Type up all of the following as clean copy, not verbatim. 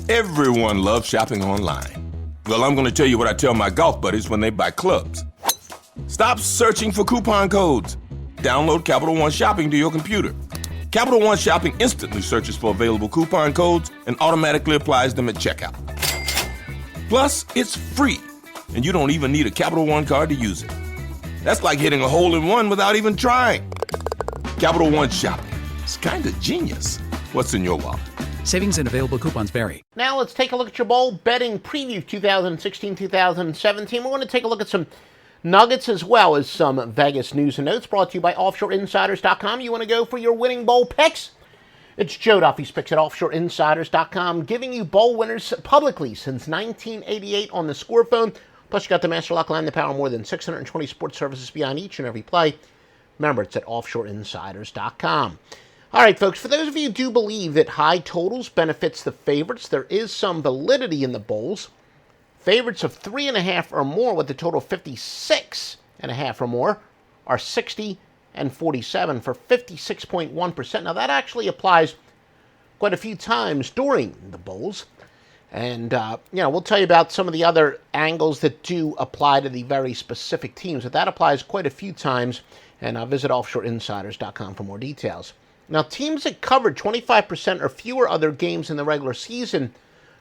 Everyone loves shopping online. Well, I'm going to tell you what I tell my golf buddies when they buy clubs. Stop searching for coupon codes. Download Capital One Shopping to your computer. Capital One Shopping instantly searches for available coupon codes and automatically applies them at checkout. Plus, it's free, and you don't even need a Capital One card to use it. That's like hitting a hole in one without even trying. Capital One Shopping. It's kind of genius. What's in your wallet? Savings and available coupons vary. Now let's take a look at your bowl betting preview 2016-2017. We're going to take a look at some nuggets as well as some Vegas news and notes brought to you by OffshoreInsiders.com. You want to go for your winning bowl picks? It's Joe Duffy's Picks at OffshoreInsiders.com, giving you bowl winners publicly since 1988 on the score phone. Plus, you got the Master Lock line, the power more than 620 sports services behind each and every play. Remember, it's at OffshoreInsiders.com. All right, folks, for those of you who do believe that high totals benefits the favorites, there is some validity in the bowls. Favorites of 3.5 or more with a total of 56.5 or more are 60 and 47 for 56.1%. Now, that actually applies quite a few times during the bowls. And, we'll tell you about some of the other angles that do apply to the very specific teams. But that applies quite a few times. And visit OffshoreInsiders.com for more details. Now, teams that covered 25% or fewer other games in the regular season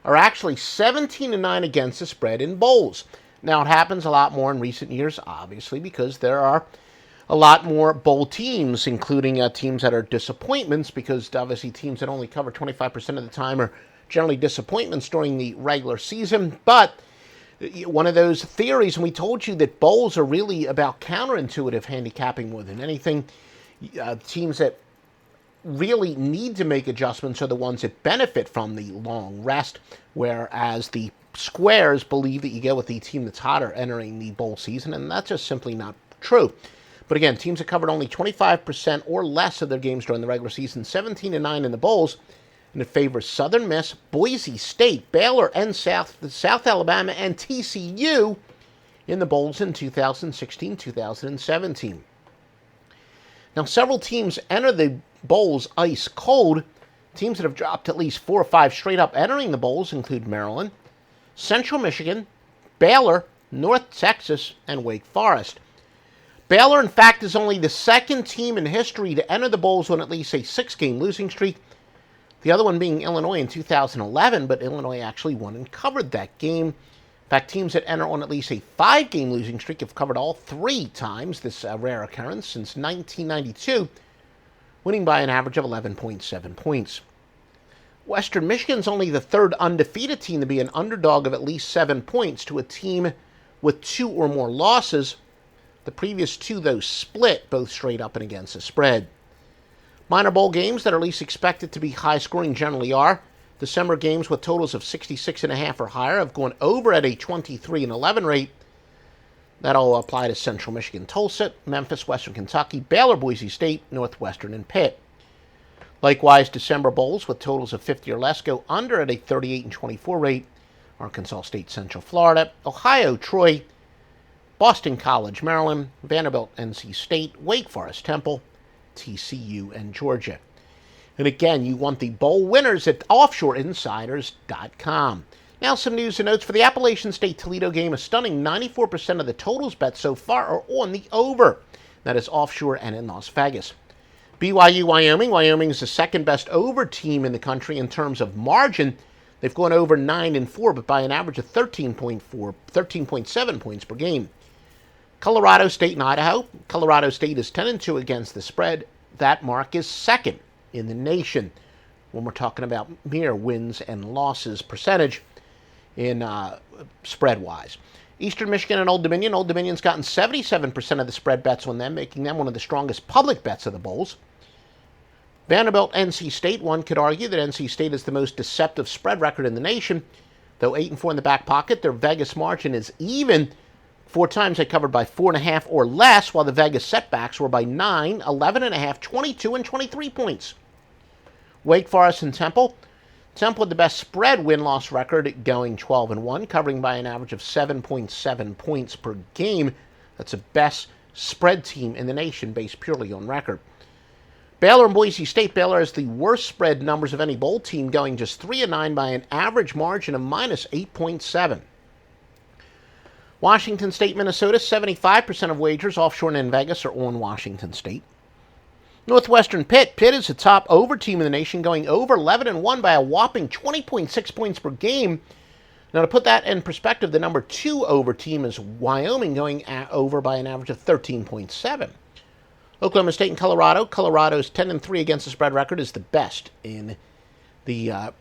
are actually 17-9 against the spread in bowls. Now, it happens a lot more in recent years, obviously, because there are a lot more bowl teams, including teams that are disappointments, because obviously teams that only cover 25% of the time are generally disappointments during the regular season. But one of those theories, and we told you that bowls are really about counterintuitive handicapping more than anything. Teams that really need to make adjustments are the ones that benefit from the long rest, whereas the squares believe that you go with the team that's hotter entering the bowl season, and that's just simply not true. But again, teams that covered only 25% or less of their games during the regular season, 17-9 in the bowls, and it favors Southern Miss, Boise State, Baylor, and South Alabama, and TCU in the bowls in 2016-2017. Now, several teams enter the bowls ice cold. Teams that have dropped at least 4 or 5 straight up entering the bowls include Maryland, Central Michigan, Baylor, North Texas, and Wake Forest. Baylor, in fact, is only the second team in history to enter the bowls on at least a 6-game losing streak. The other one being Illinois in 2011, but Illinois actually won and covered that game. In fact, teams that enter on at least a 5-game losing streak have covered all 3 times this rare occurrence since 1992, winning by an average of 11.7 points. Western Michigan's only the 3rd undefeated team to be an underdog of at least 7 points to a team with 2 or more losses. The previous 2, though, split both straight up and against the spread. Minor bowl games that are least expected to be high-scoring generally are. December games with totals of 66.5 or higher have gone over at a 23-11 rate. That'll apply to Central Michigan, Tulsa, Memphis, Western Kentucky, Baylor, Boise State, Northwestern, and Pitt. Likewise, December bowls with totals of 50 or less go under at a 38-24 rate. Arkansas State, Central Florida, Ohio, Troy, Boston College, Maryland, Vanderbilt, NC State, Wake Forest, Temple, TCU, and Georgia. And again, you want the bowl winners at OffshoreInsiders.com. Now some news and notes for the Appalachian State-Toledo game. A stunning 94% of the totals bet so far are on the over. That is offshore and in Las Vegas. BYU, Wyoming. Wyoming is the second best over team in the country in terms of margin. They've gone over 9-4, but by an average of 13.7 points per game. Colorado State and Idaho. Colorado State is 10-2 against the spread. That mark is second in the nation when we're talking about mere wins and losses percentage in spread-wise. Eastern Michigan and Old Dominion. Old Dominion's gotten 77% of the spread bets on them, making them one of the strongest public bets of the bowls. Vanderbilt, NC State. One could argue that NC State is the most deceptive spread record in the nation. Though 8-4 in the back pocket, their Vegas margin is even. 4 times they covered by 4.5 or less, while the Vegas setbacks were by 9, 11.5, 22, and 23 points. Wake Forest and Temple. Temple with the best spread win-loss record, going 12-1, covering by an average of 7.7 points per game. That's the best spread team in the nation based purely on record. Baylor and Boise State. Baylor has the worst spread numbers of any bowl team, going just 3-9 by an average margin of minus 8.7. Washington State, Minnesota. 75% of wagers offshore and in Vegas are on Washington State. Northwestern Pitt. Pitt is the top over team in the nation, going over 11-1 by a whopping 20.6 points per game. Now, to put that in perspective, the number 2 over team is Wyoming, going over by an average of 13.7. Oklahoma State and Colorado. Colorado's 10-3 against the spread record is the best in the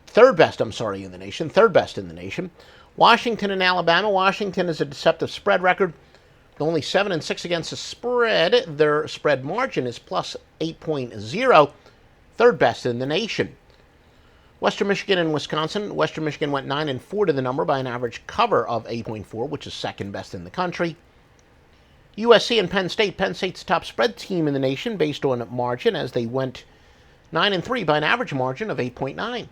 third best in the nation. Washington and Alabama. Washington is a deceptive spread record. Only 7-6 against the spread. Their spread margin is plus 8.0, third best in the nation. Western Michigan and Wisconsin. Western Michigan went 9-4 to the number by an average cover of 8.4, which is second best in the country. USC and Penn State. Penn State's the top spread team in the nation based on margin, as they went 9-3 by an average margin of 8.9.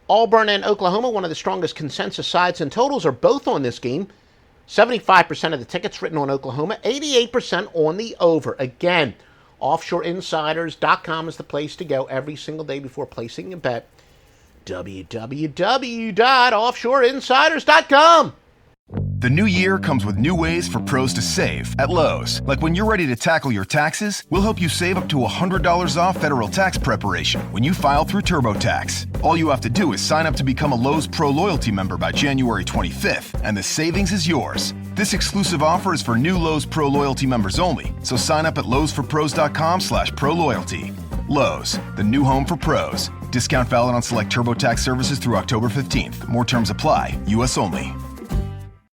Auburn and Oklahoma, one of the strongest consensus sides and totals, are both on this game. 75% of the tickets written on Oklahoma, 88% on the over. Again, offshoreinsiders.com is the place to go every single day before placing a bet. www.offshoreinsiders.com. The new year comes with new ways for pros to save at Lowe's. Like when you're ready to tackle your taxes, we'll help you save up to $100 off federal tax preparation when you file through TurboTax. All you have to do is sign up to become a Lowe's Pro Loyalty member by January 25th, and the savings is yours. This exclusive offer is for new Lowe's Pro Loyalty members only, so sign up at lowesforpros.com/proloyalty. Lowe's, the new home for pros. Discount valid on select TurboTax services through October 15th. More terms apply. U.S. only.